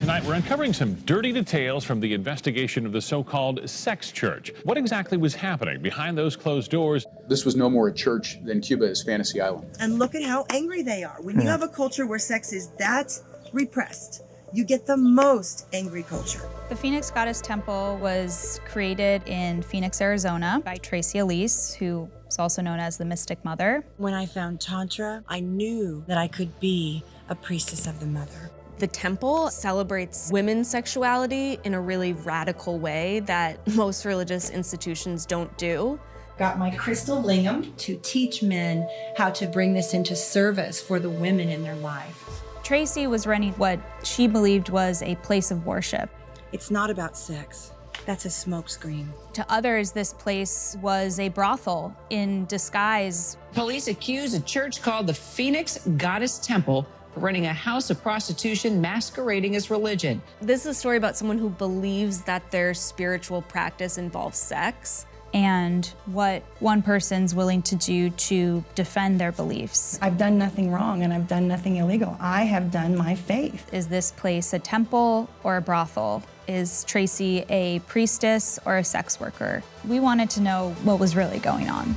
Tonight, we're uncovering some dirty details from the investigation of the so-called sex church. What exactly was happening behind those closed doors? This was no more a church than Cuba is Fantasy Island. And look at how angry they are. When you have a culture where sex is that repressed, you get the most angry culture. The Phoenix Goddess Temple was created in Phoenix, Arizona by Tracy Elise, who is also known as the Mystic Mother. When I found Tantra, I knew that I could be a priestess of the Mother. The temple celebrates women's sexuality in a really radical way that most religious institutions don't do. Got my crystal lingam to teach men how to bring this into service for the women in their life. Tracy was running what she believed was a place of worship. It's not about sex. That's a smokescreen. To others, this place was a brothel in disguise. Police accuse a church called the Phoenix Goddess Temple for running a house of prostitution masquerading as religion. This is a story about someone who believes that their spiritual practice involves sex. And what one person's willing to do to defend their beliefs. I've done nothing wrong and I've done nothing illegal. I have done my faith. Is this place a temple or a brothel? Is Tracy a priestess or a sex worker? We wanted to know what was really going on.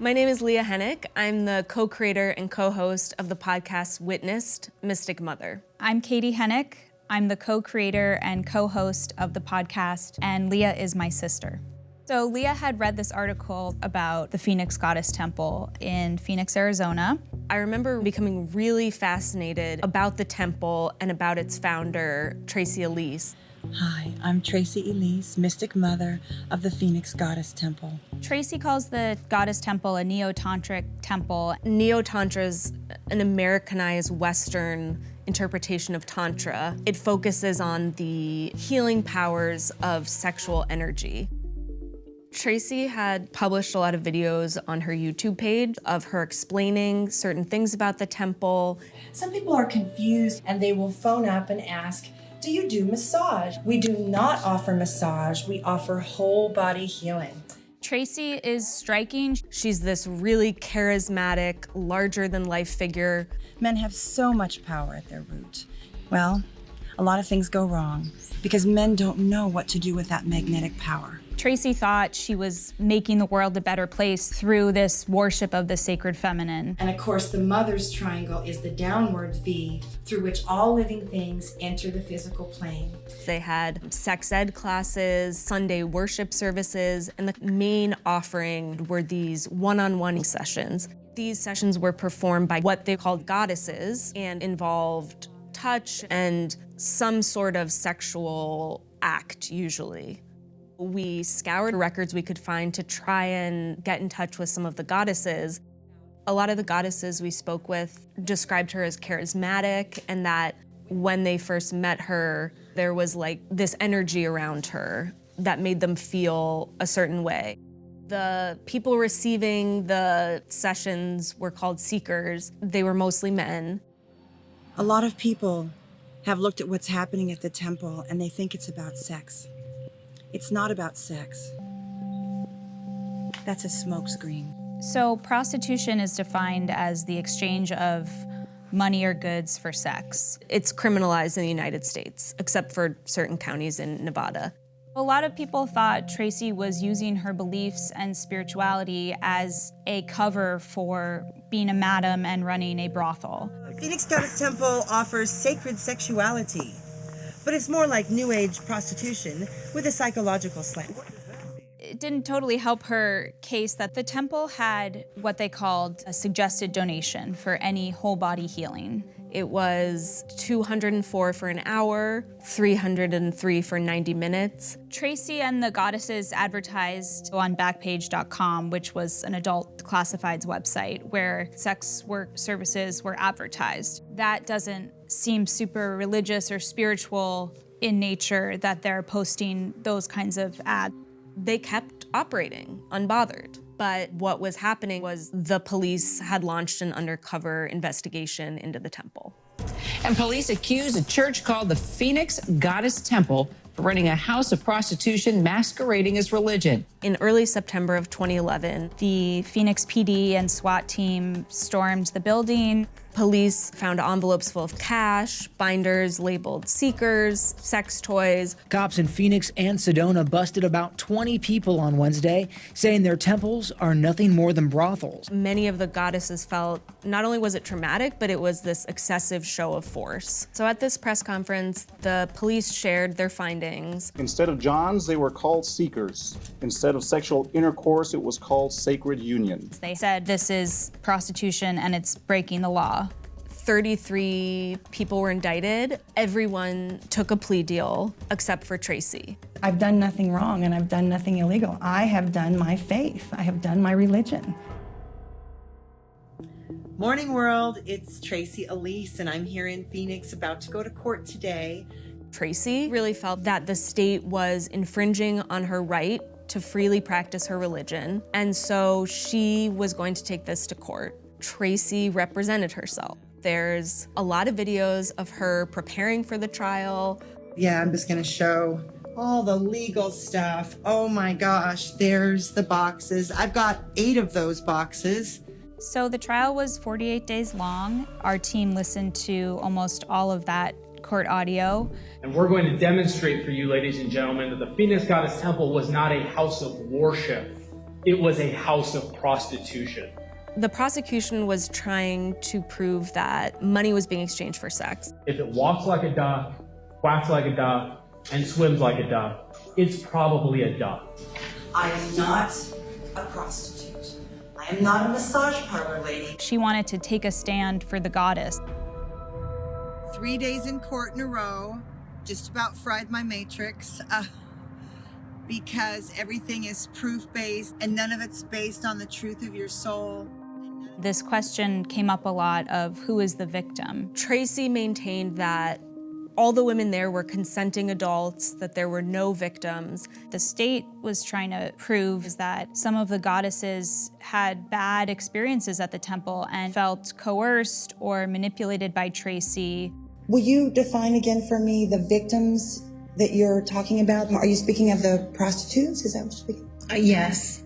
My name is Leah Hennick. I'm the co-creator and co-host of the podcast Witnessed, Mystic Mother. I'm Katie Hennick. I'm the co-creator and co-host of the podcast, and Leah is my sister. So Leah had read this article about the Phoenix Goddess Temple in Phoenix, Arizona. I remember becoming really fascinated about the temple and about its founder, Tracy Elise. Hi, I'm Tracy Elise, Mystic Mother of the Phoenix Goddess Temple. Tracy calls the Goddess Temple a neo-tantric temple. Neo-tantra is an Americanized Western interpretation of Tantra. It focuses on the healing powers of sexual energy. Tracy had published a lot of videos on her YouTube page of her explaining certain things about the temple. Some people are confused and they will phone up and ask, do you do massage? We do not offer massage, we offer whole body healing. Tracy is striking. She's this really charismatic, larger-than-life figure. Men have so much power at their root. Well, a lot of things go wrong because men don't know what to do with that magnetic power. Tracy thought she was making the world a better place through this worship of the sacred feminine. And of course, the mother's triangle is the downward V through which all living things enter the physical plane. They had sex ed classes, Sunday worship services, and the main offering were these one-on-one sessions. These sessions were performed by what they called goddesses and involved touch and some sort of sexual act, usually. We scoured records we could find to try and get in touch with some of the goddesses. A lot of the goddesses we spoke with described her as charismatic and that when they first met her, there was like this energy around her that made them feel a certain way. The people receiving the sessions were called seekers. They were mostly men. A lot of people have looked at what's happening at the temple and they think it's about sex. It's not about sex. That's a smokescreen. So prostitution is defined as the exchange of money or goods for sex. It's criminalized in the United States, except for certain counties in Nevada. A lot of people thought Tracy was using her beliefs and spirituality as a cover for being a madam and running a brothel. Phoenix Goddess Temple offers sacred sexuality, but it's more like New Age prostitution with a psychological slant. It didn't totally help her case that the temple had what they called a suggested donation for any whole body healing. It was $204 for an hour, $303 for 90 minutes. Tracy and the goddesses advertised on Backpage.com, which was an adult classifieds website where sex work services were advertised. That doesn't seem super religious or spiritual in nature that they're posting those kinds of ads. They kept operating unbothered. But what was happening was the police had launched an undercover investigation into the temple. And police accuse a church called the Phoenix Goddess Temple for running a house of prostitution masquerading as religion. In early September of 2011, The Phoenix PD and SWAT team stormed the building. police found envelopes full of cash, binders labeled seekers, sex toys. Cops in Phoenix and Sedona busted about 20 people on Wednesday, saying their temples are nothing more than brothels. Many of the goddesses felt not only was it traumatic, but it was this excessive show of force. So at this press conference, the police shared their findings. Instead of Johns, they were called seekers. Instead of sexual intercourse, it was called sacred union. They said this is prostitution and it's breaking the law. 33 people were indicted. Everyone took a plea deal except for Tracy. I've done nothing wrong and I've done nothing illegal. I have done my faith. I have done my religion. Morning world, it's Tracy Elise and I'm here in Phoenix about to go to court today. Tracy really felt that the state was infringing on her right to freely practice her religion, and so she was going to take this to court. Tracy represented herself. There's a lot of videos of her preparing for the trial. Yeah, I'm just gonna show all the legal stuff. Oh my gosh, there's the boxes. I've got 8 of those boxes. So the trial was 48 days long. Our team listened to almost all of that court audio. And we're going to demonstrate for you, ladies and gentlemen, that the Phoenix Goddess Temple was not a house of worship. It was a house of prostitution. The prosecution was trying to prove that money was being exchanged for sex. If it walks like a duck, quacks like a duck, and swims like a duck, it's probably a duck. I am not a prostitute. I am not a massage parlor lady. She wanted to take a stand for the goddess. 3 days in court in a row, just about fried my matrix, because everything is proof-based and none of it's based on the truth of your soul. This question came up a lot of who is the victim. Tracy maintained that all the women there were consenting adults, that there were no victims. The state was trying to prove that some of the goddesses had bad experiences at the temple and felt coerced or manipulated by Tracy. Will you define again for me the victims that you're talking about? Are you speaking of the prostitutes? Is that what you're speaking? Yes.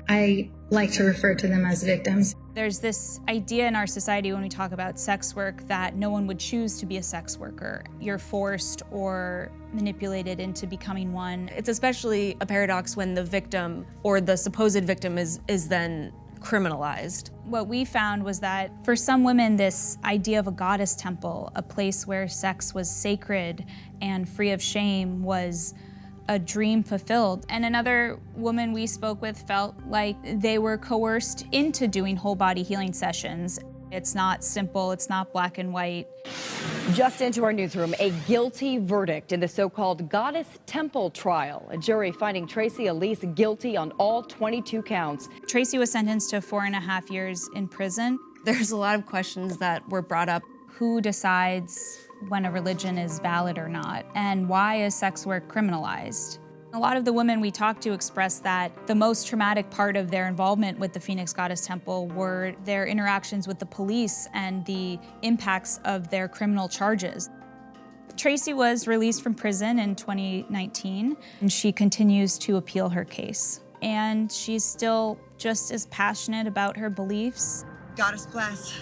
I like to refer to them as victims. There's this idea in our society when we talk about sex work that no one would choose to be a sex worker. You're forced or manipulated into becoming one. It's especially a paradox when the victim or the supposed victim is then criminalized. What we found was that for some women, this idea of a goddess temple, a place where sex was sacred and free of shame, was a dream fulfilled. And another woman we spoke with felt like they were coerced into doing whole body healing sessions. It's not simple, it's not black and white. Just into our newsroom, a guilty verdict in the so-called Goddess Temple trial. A jury finding Tracy Elise guilty on all 22 counts. Tracy was sentenced to 4.5 years in prison. There's a lot of questions that were brought up. Who decides when a religion is valid or not? And why is sex work criminalized? A lot of the women we talked to expressed that the most traumatic part of their involvement with the Phoenix Goddess Temple were their interactions with the police and the impacts of their criminal charges. Tracy was released from prison in 2019, and she continues to appeal her case. And she's still just as passionate about her beliefs. Goddess bless.